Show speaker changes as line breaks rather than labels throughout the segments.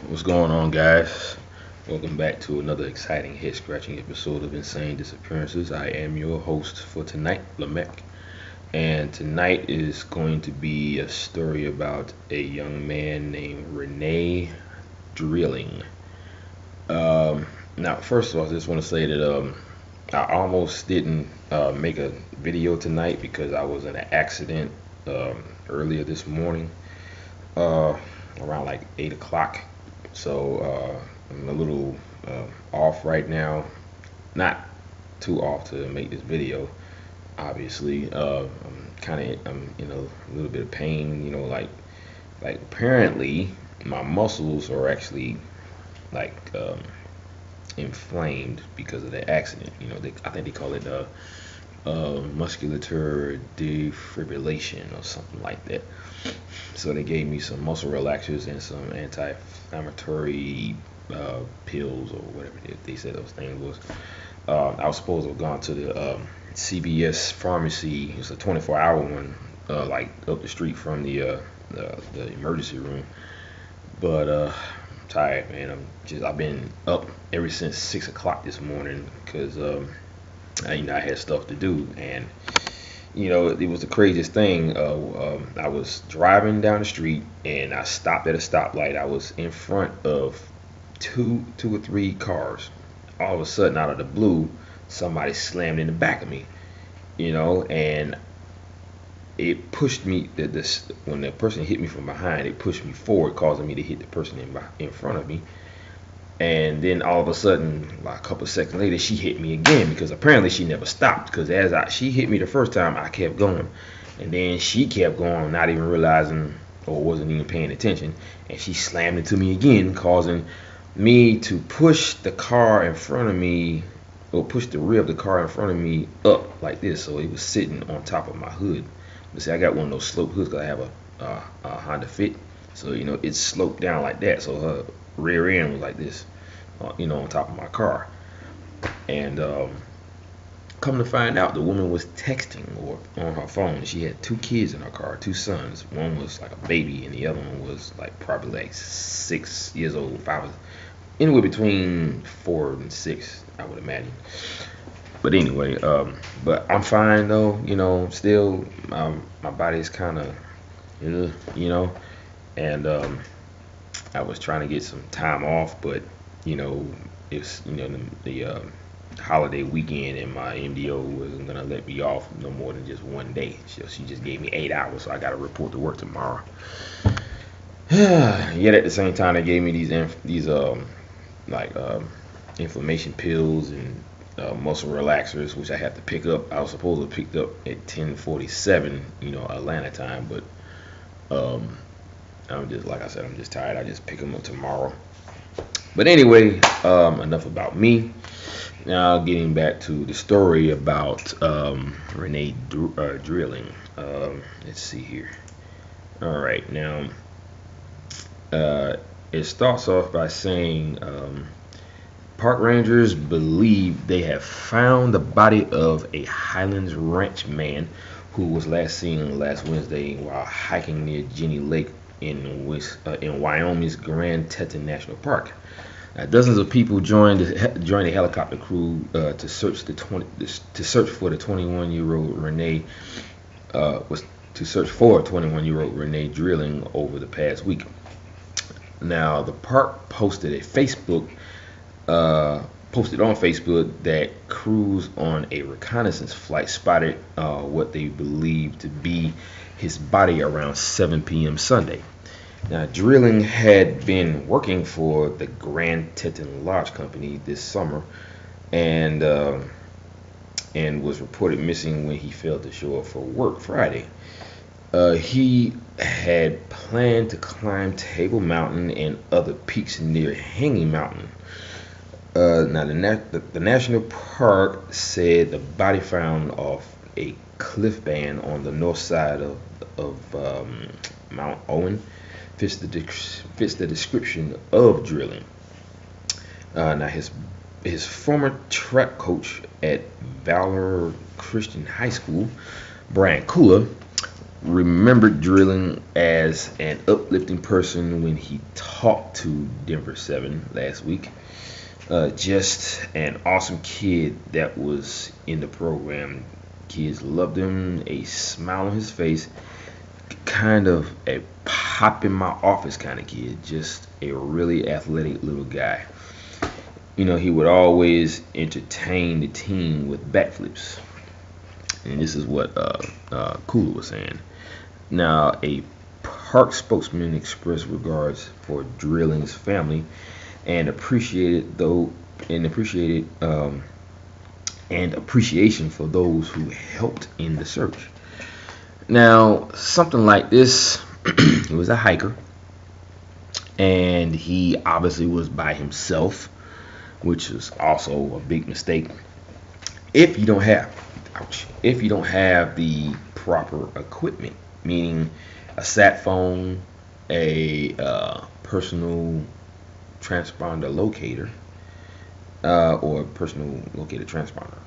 What's going on, guys? Welcome back to another exciting head-scratching episode of Insane Disappearances. I am your host for tonight, Lamech, and tonight is going to be a story about a young man named Rene Dreiling. Now, first of all, I just want to say that I almost didn't make a video tonight because I was in an accident earlier this morning, around like 8 o'clock. So I'm a little off right now. Not too off to make this video, obviously. I'm in a little bit of pain. Like apparently my muscles are actually like inflamed because of the accident. I think they call it musculature defibrillation or something like that. So they gave me some muscle relaxers and some anti-inflammatory pills or whatever they said those things was. I was supposed to have gone to the CVS pharmacy. It's a 24-hour one, like up the street from the emergency room. But I'm tired, man. I've been up ever since 6 o'clock this morning because I had stuff to do, and it was the craziest thing. I was driving down the street and I stopped at a stoplight. I was in front of two or three cars. All of a sudden, out of the blue, somebody slammed in the back of me, and it pushed me. When the person hit me from behind, it pushed me forward, causing me to hit the person in front of me. And then all of a sudden, like a couple of seconds later, she hit me again because apparently she never stopped. Because she hit me the first time, I kept going, and then she kept going, not even realizing or wasn't even paying attention, and she slammed into me again, causing me to push the car in front of me, or push the rear of the car in front of me up like this, so it was sitting on top of my hood. But see, I got one of those slope hoods because I have a Honda Fit, so it sloped down like that, so her rear end was like this, on top of my car. And come to find out, the woman was texting or on her phone. She had two kids in her car, two sons. One was like a baby, and the other one was like probably like 6 years old, anywhere between 4 and 6, I would imagine. But anyway, but I'm fine though. Still, my body's kind of, and I was trying to get some time off, but it's the holiday weekend, and my MDO wasn't gonna let me off no more than just one day. She just gave me 8 hours, so I got to report to work tomorrow. Yet at the same time, they gave me these inflammation pills and muscle relaxers, which I had to pick up. I was supposed to pick up at 10:47, Atlanta time, but I'm just, like I said, I'm just tired. I just pick them up tomorrow. But anyway, enough about me. Now, getting back to the story about Rene Dreiling. Let's see here. All right, now it starts off by saying park rangers believe they have found the body of a Highlands Ranch man who was last seen last Wednesday while hiking near Jenny Lake in Wyoming's Grand Teton National Park. Dozens of people joined the helicopter crew to search for the 21-year-old Rene Dreiling over the past week. Now, the park posted on Facebook that crews on a reconnaissance flight spotted what they believe to be his body around 7 p.m. Sunday. Now, Dreiling had been working for the Grand Teton Lodge Company this summer, and was reported missing when he failed to show up for work Friday. He had planned to climb Table Mountain and other peaks near Hanging Mountain. Now, the national park said the body found off a cliff band on the north side of Mount Owen fits the description of Dreiling. Now, his former track coach at Valor Christian High School, Brian Kula, remembered Dreiling as an uplifting person when he talked to Denver 7 last week. Just an awesome kid that was in the program. Kids loved him, a smile on his face, kind of a pop in my office kind of kid, just a really athletic little guy. He would always entertain the team with backflips. And this is what Kula was saying. Now, a park spokesman expressed regards for Dreiling's family and appreciation for those who helped in the search. Now, something like this, he was a hiker, and he obviously was by himself, which is also a big mistake. If you don't have the proper equipment, meaning a sat phone, a personal transponder locator, or personal locator transponder,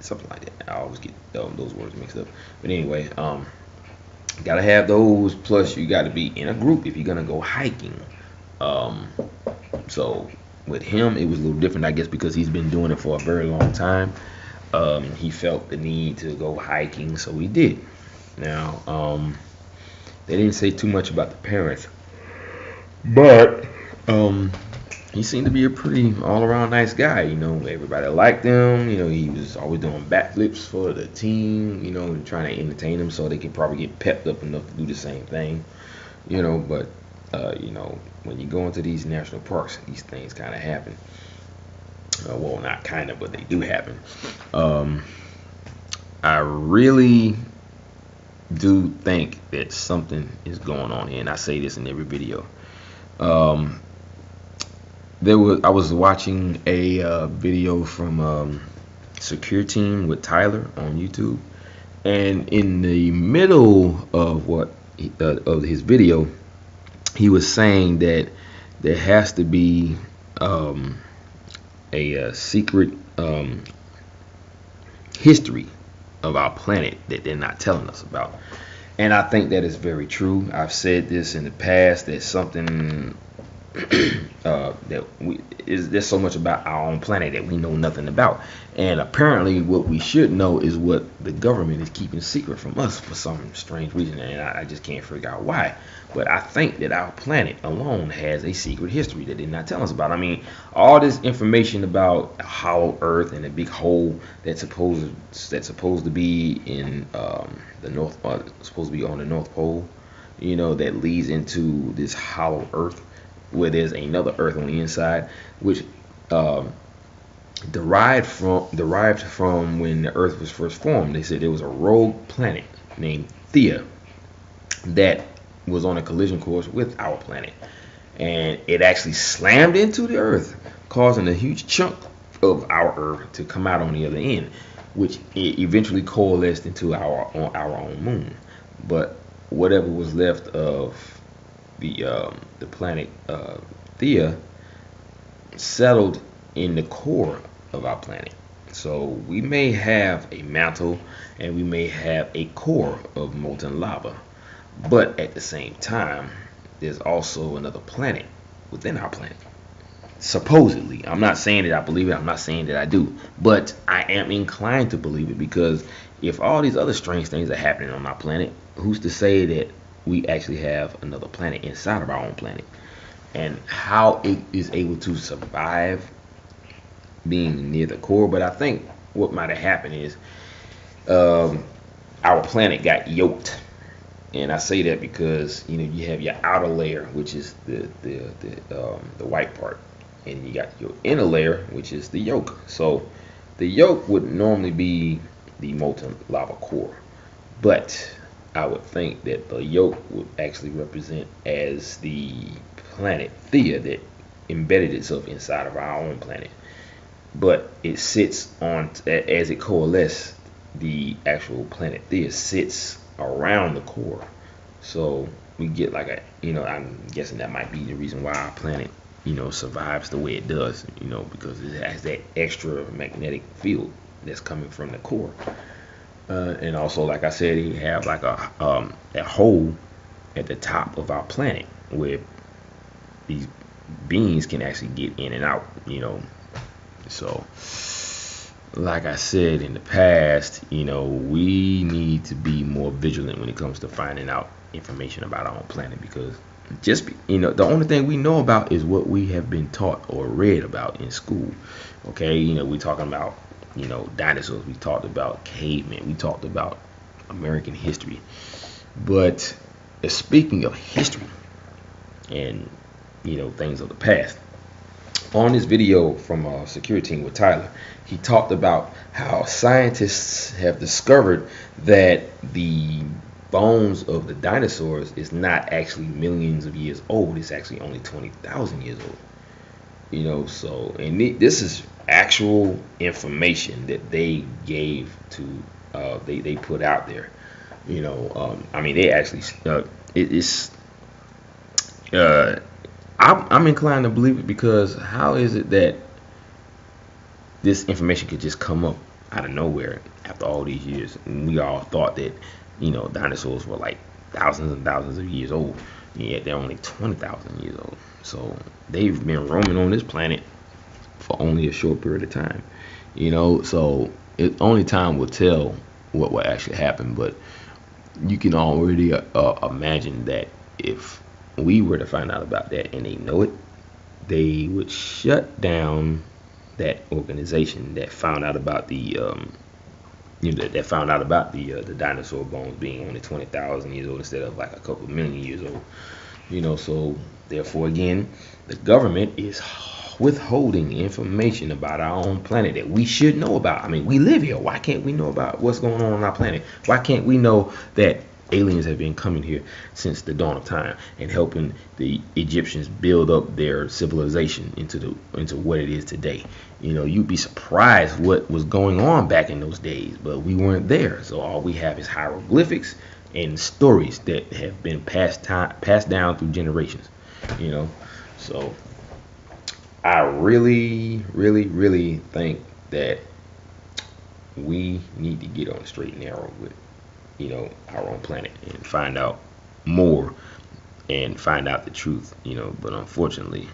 something like that. I always get those words mixed up. But anyway, gotta have those. Plus, you got to be in a group if you're gonna go hiking. So with him, it was a little different, I guess, because he's been doing it for a very long time. He felt the need to go hiking, so he did. Now, they didn't say too much about the parents, but he seemed to be a pretty all-around nice guy. Everybody liked him. He was always doing backflips for the team, trying to entertain them so they could probably get pepped up enough to do the same thing. But when you go into these national parks, these things kind of happen. Well, not kind of, but they do happen. I really do think that something is going on here, and I say this in every video. I was watching a video from Secure Team with Tyler on YouTube, and in the middle of of his video, he was saying that there has to be a secret history of our planet that they're not telling us about. And I think that is very true. I've said this in the past, that something there's so much about our own planet that we know nothing about. And apparently what we should know is what the government is keeping secret from us for some strange reason, and I just can't figure out why. But I think that our planet alone has a secret history that they're not telling us about. I mean, all this information about a hollow Earth and a big hole that's supposed to be in the north, supposed to be on the North Pole, that leads into this hollow Earth where there's another Earth on the inside, which derived from when the Earth was first formed. They said there was a rogue planet named Theia that was on a collision course with our planet, and it actually slammed into the Earth, causing a huge chunk of our Earth to come out on the other end, which eventually coalesced into our own moon. But whatever was left of the planet Theia settled in the core of our planet. So we may have a mantle and we may have a core of molten lava, but at the same time there's also another planet within our planet, supposedly. I'm not saying that I believe it, I'm not saying that I do, but I am inclined to believe it, because if all these other strange things are happening on our planet, who's to say that we actually have another planet inside of our own planet, and how it is able to survive being near the core. But I think what might have happened is our planet got yoked, and I say that because you have your outer layer, which is the white part, and you got your inner layer, which is the yolk. So the yolk would normally be the molten lava core, but I would think that the yolk would actually represent as the planet Theia that embedded itself inside of our own planet. But it sits on, as it coalesced, the actual planet Theia sits around the core. So we get like I'm guessing that might be the reason why our planet, survives the way it does, because it has that extra magnetic field that's coming from the core. And also, like I said, he have like a hole at the top of our planet where these beings can actually get in and out. So like I said in the past, we need to be more vigilant when it comes to finding out information about our own planet, because the only thing we know about is what we have been taught or read about in school. Okay, we talking about dinosaurs, we talked about cavemen, we talked about American history. But speaking of history and things of the past, on this video from Security Team with Tyler, he talked about how scientists have discovered that the bones of the dinosaurs is not actually millions of years old. It's actually only 20,000 years old. This is actual information that they gave to, they put out there. They actually, it's, I'm inclined to believe it, because how is it that this information could just come up out of nowhere after all these years? And we all thought that, dinosaurs were like thousands and thousands of years old, and yet they're only 20,000 years old. So they've been roaming on this planet for only a short period of time. So only time will tell what will actually happen. But you can already imagine that if we were to find out about that and they know it, they would shut down that organization that found out about the the dinosaur bones being only 20,000 years old instead of like a couple million years old. So therefore, again, the government is withholding information about our own planet that we should know about. We live here. Why can't we know about what's going on our planet? Why can't we know that aliens have been coming here since the dawn of time and helping the Egyptians build up their civilization into what it is today? You'd be surprised what was going on back in those days, but we weren't there. So all we have is hieroglyphics and stories that have been passed down through generations. So I really, really, really think that we need to get on the straight and narrow with our own planet and find out more and find out the truth. But unfortunately,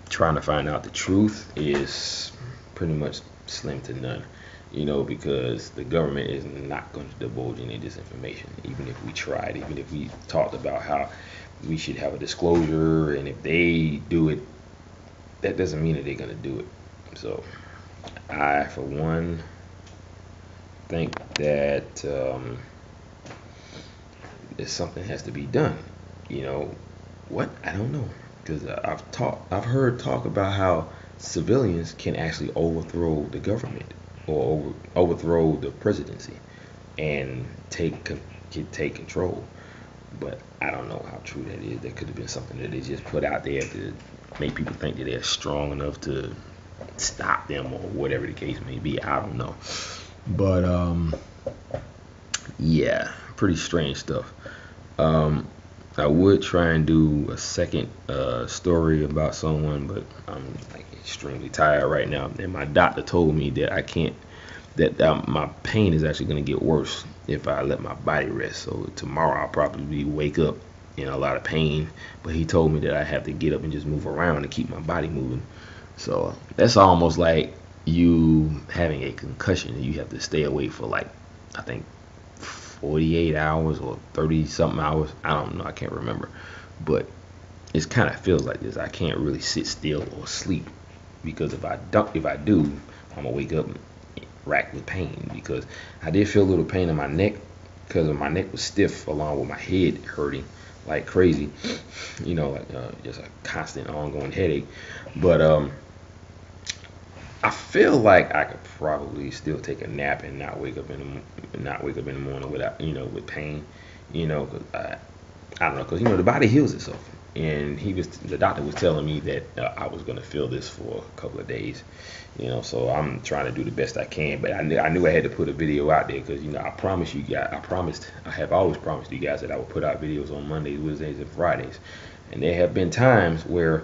trying to find out the truth is pretty much slim to none, because the government is not going to divulge any of this information, even if we tried, even if we talked about how we should have a disclosure, and if they do it, that doesn't mean that they're going to do it. So I, for one, think that something has to be done. What? I don't know, because I've heard talk about how civilians can actually overthrow the government or overthrow the presidency and take control. But I don't know how true that is. That could have been something that they just put out there to make people think that they're strong enough to stop them or whatever the case may be. I don't know. But yeah, pretty strange stuff. I would try and do a second story about someone, but I'm like extremely tired right now, and my doctor told me that I can't, that my pain is actually going to get worse if I let my body rest. So tomorrow I'll probably wake up in a lot of pain, but he told me that I have to get up and just move around and keep my body moving. So that's almost like you having a concussion and you have to stay awake for like, I think 48 hours or 30 something hours. I don't know, I can't remember, but it kind of feels like this. I can't really sit still or sleep, because if I do, I'm gonna wake up racked with pain, because I did feel a little pain in my neck because my neck was stiff along with my head hurting like crazy, like just a constant ongoing headache. But I feel like I could probably still take a nap and not wake up in the morning without, with pain, cause I don't know, cause the body heals itself, and the doctor was telling me that I was gonna feel this for a couple of days, so I'm trying to do the best I can. But I knew I had to put a video out there, because I have always promised you guys that I would put out videos on Mondays, Wednesdays, and Fridays, and there have been times where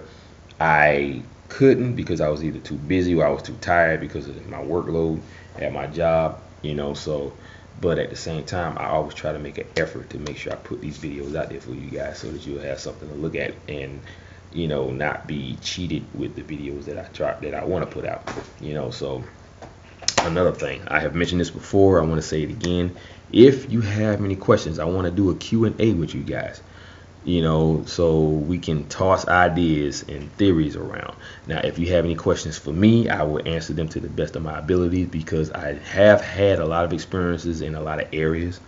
I couldn't, because I was either too busy or I was too tired because of my workload at my job, so But at the same time, I always try to make an effort to make sure I put these videos out there for you guys so that you'll have something to look at and, you know, not be cheated with the videos that I want to put out. You know, so another thing, I have mentioned this before, I want to say it again. If you have any questions, I want to do a Q&A with you guys, you know, so we can toss ideas and theories around. Now, if you have any questions for me, I will answer them to the best of my abilities, because I have had a lot of experiences in a lot of areas,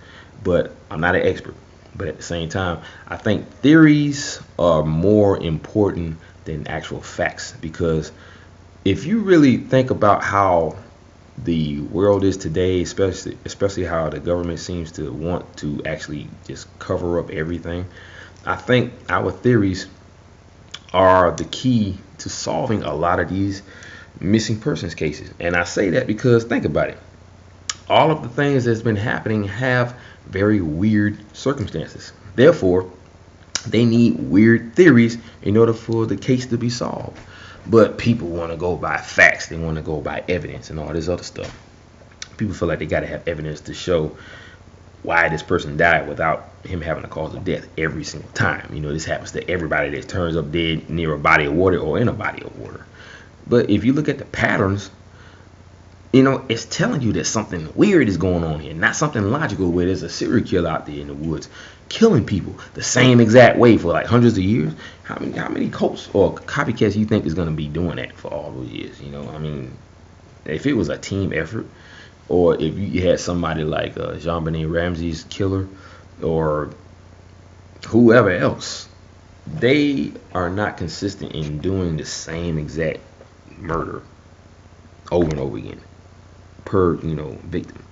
but I'm not an expert. But at the same time, I think theories are more important than actual facts, because if you really think about how the world is today, especially how the government seems to want to actually just cover up everything, I think our theories are the key to solving a lot of these missing persons cases. And I say that because, think about it, all of the things that's been happening have very weird circumstances. Therefore, they need weird theories in order for the case to be solved. But people want to go by facts, they want to go by evidence and all this other stuff. People feel like they got to have evidence to show why this person died without him having a cause of death every single time. You know, this happens to everybody that turns up dead near a body of water or in a body of water. But if you look at the patterns, you know, it's telling you that something weird is going on here, not something logical where there's a serial killer out there in the woods killing people the same exact way for like hundreds of years. How many cults or copycats you think is going to be doing that for all those years? You know, I mean, if it was a team effort, or if you had somebody like Jean-Benet Ramsey's killer or whoever else, they are not consistent in doing the same exact murder over and over again per, you know, victim.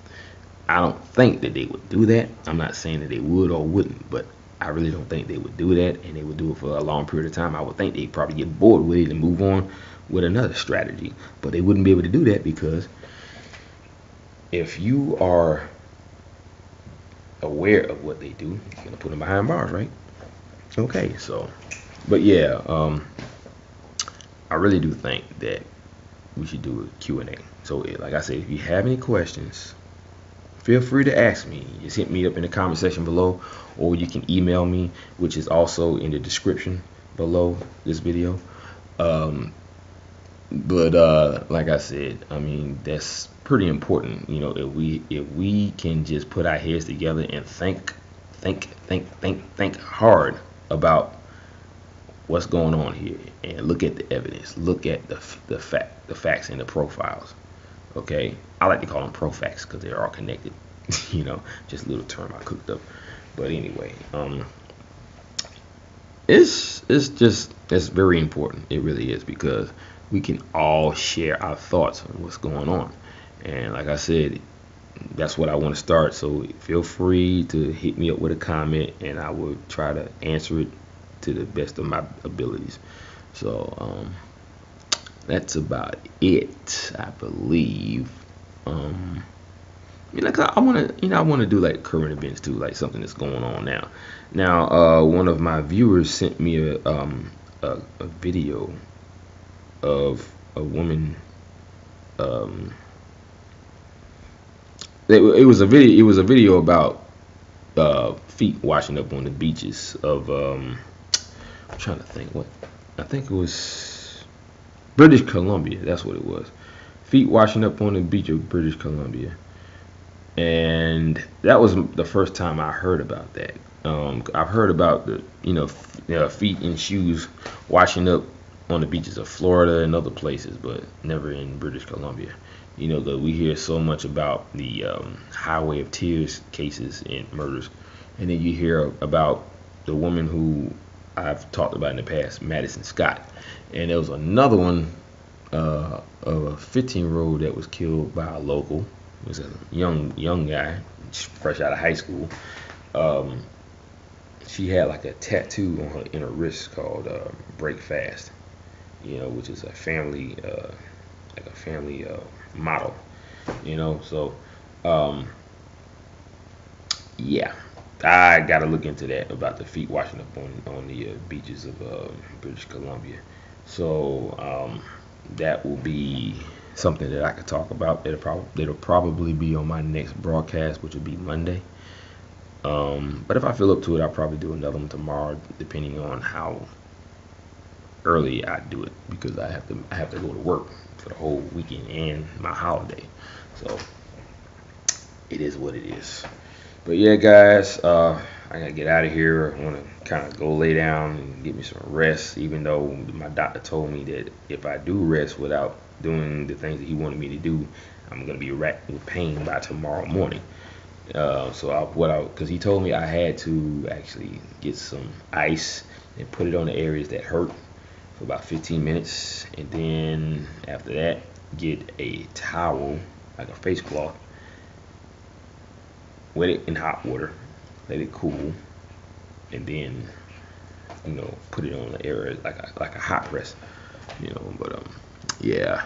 I don't think that they would do that. I'm not saying that they would or wouldn't, but I really don't think they would do that, and they would do it for a long period of time. I would think they'd probably get bored with it and move on with another strategy, but they wouldn't be able to do that, because if you are aware of what they do, you're gonna put them behind bars, right? Okay, so, but yeah, I really do think that we should do a Q&A. So, like I said, if you have any questions, feel free to ask me. Just hit me up in the comment section below, or you can email me, which is also in the description below this video. Like I said, I mean, that's pretty important. You know, if we can just put our heads together and think hard about what's going on here, and look at the evidence, look at the facts and the profiles. Okay, I like to call them pro-facts because they're all connected. You know, just a little term I cooked up. But anyway, it's very important. It really is, because we can all share our thoughts on what's going on. And like I said, that's what I want to start. So feel free to hit me up with a comment, and I will try to answer it to the best of my abilities. So that's about it, I believe. You know, 'cause I want to do like current events too, like something that's going on now. Now, one of my viewers sent me a video of a woman. It was a video about feet washing up on the beaches of I'm trying to think what, I think it was British Columbia. That's what it was. Feet washing up on the beach of British Columbia. And that was the first time I heard about that. I've heard about the feet in shoes washing up on the beaches of Florida and other places, but never in British Columbia. You know, that we hear so much about the Highway of Tears cases and murders, and then you hear about the woman who I've talked about in the past, Madison Scott, and there was another one of a 15-year-old that was killed by a local. It was a young guy, fresh out of high school. She had like a tattoo on her inner wrist called "Break Fast," you know, which is a family motto, you know. So yeah, I gotta look into that about the feet washing up on the beaches of British Columbia. So that will be something that I could talk about. It'll probably be on my next broadcast, which will be Monday. But if I feel up to it, I'll probably do another one tomorrow, depending on how early I do it, because I have to go to work for the whole weekend and my holiday. So it is what it is. But yeah, guys, I gotta get out of here. I want to kind of go lay down and get me some rest, even though my doctor told me that if I do rest without doing the things that he wanted me to do, I'm gonna be racked with pain by tomorrow morning. Because he told me I had to actually get some ice and put it on the areas that hurt for about 15 minutes, and then after that, get a towel, like a face cloth, wet it in hot water, let it cool, and then put it on the area like a hot press, But yeah.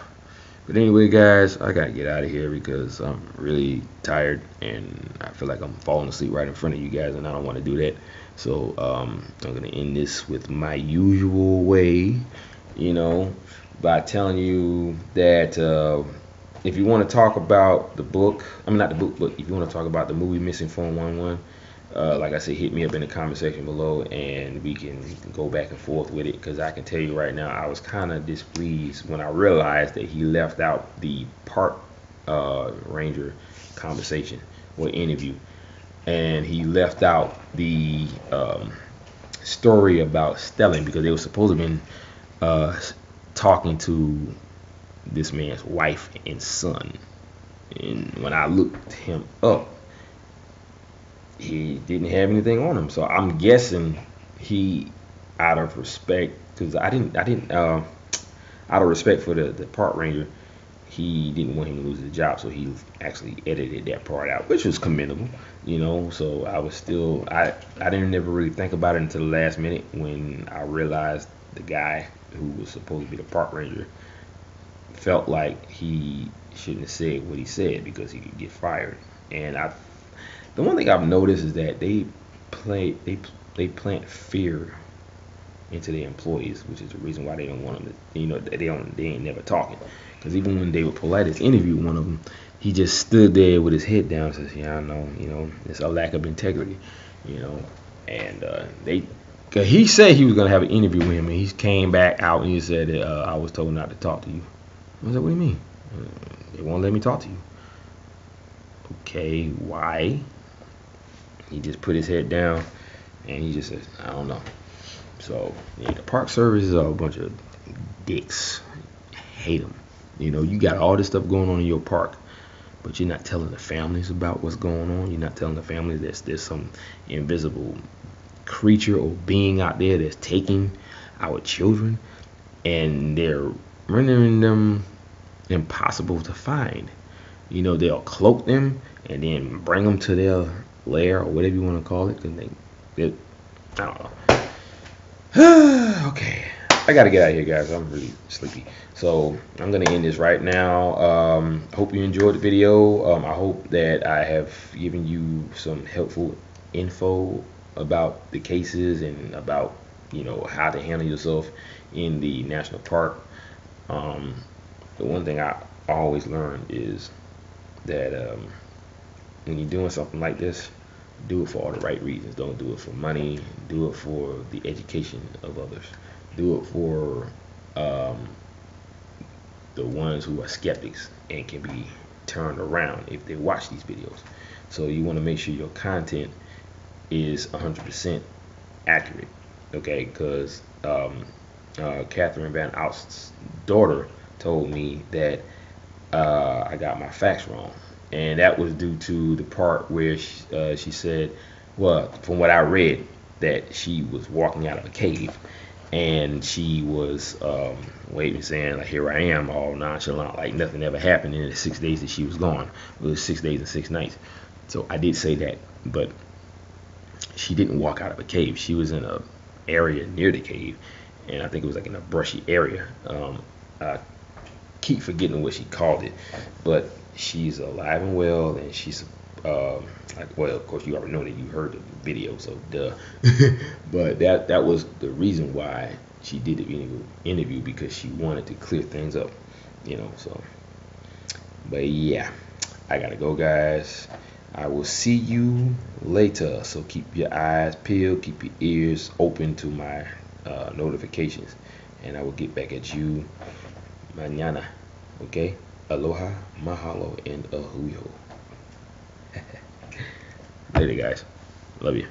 But anyway, guys, I gotta get out of here because I'm really tired and I feel like I'm falling asleep right in front of you guys, and I don't want to do that. So I'm gonna end this with my usual way, by telling you that if you want to talk about the book, not the book, but if you want to talk about the movie Missing 411, like I said, hit me up in the comment section below and we can go back and forth with it, because I can tell you right now, I was kind of displeased when I realized that he left out the park ranger conversation or interview, and he left out the story about Stelling, because they were supposed to have been talking to this man's wife and son, and when I looked him up, he didn't have anything on him. So I'm guessing he, out of respect, because I didn't out of respect for the park ranger, he didn't want him to lose his job, so he actually edited that part out, which was commendable, So I was still, I didn't never really think about it until the last minute when I realized the guy who was supposed to be the park ranger felt like he shouldn't have said what he said because he could get fired. And the one thing I've noticed is that they plant fear into their employees, which is the reason why they don't want them to, they ain't never talking. Because even when David Paulides interviewed one of them, he just stood there with his head down and says, "Yeah, I know, it's a lack of integrity, And he said he was gonna have an interview with him, and he came back out and he said that I was told not to talk to you. I was like, what do you mean? They won't let me talk to you. Okay, why? He just put his head down and he just says, I don't know. So yeah, the park service are a bunch of dicks. I hate them. You got all this stuff going on in your park, but you're not telling the families about what's going on. You're not telling the families that there's some invisible creature or being out there that's taking our children, and they're rendering them impossible to find. They'll cloak them and then bring them to their lair or whatever you want to call it, because I don't know. Okay, I gotta get out of here, guys. I'm really sleepy, so I'm gonna end this right now. Hope you enjoyed the video. I hope that I have given you some helpful info about the cases and about how to handle yourself in the national park. The one thing I always learned is that when you're doing something like this, do it for all the right reasons. Don't do it for money. Do it for the education of others. Do it for the ones who are skeptics and can be turned around if they watch these videos. So you want to make sure your content is 100% accurate, okay? Because Catherine Van Oust's daughter told me that I got my facts wrong, and that was due to the part where she said, well, from what I read, that she was walking out of a cave and she was waiting, saying like, here I am, all nonchalant, like nothing ever happened in the 6 days that she was gone. It was 6 days and 6 nights. So I did say that, but she didn't walk out of a cave. She was in a area near the cave, and I think it was like in a brushy area. I keep forgetting what she called it, but she's alive and well, and she's well, of course you already know that, you heard the video, so duh. But that was the reason why she did the interview, because she wanted to clear things up, so But yeah, I gotta go, guys. I will see you later. So keep your eyes peeled, keep your ears open to my notifications, and I will get back at you mañana. Okay? Aloha, mahalo, and ahuyo. Later, guys. Love you.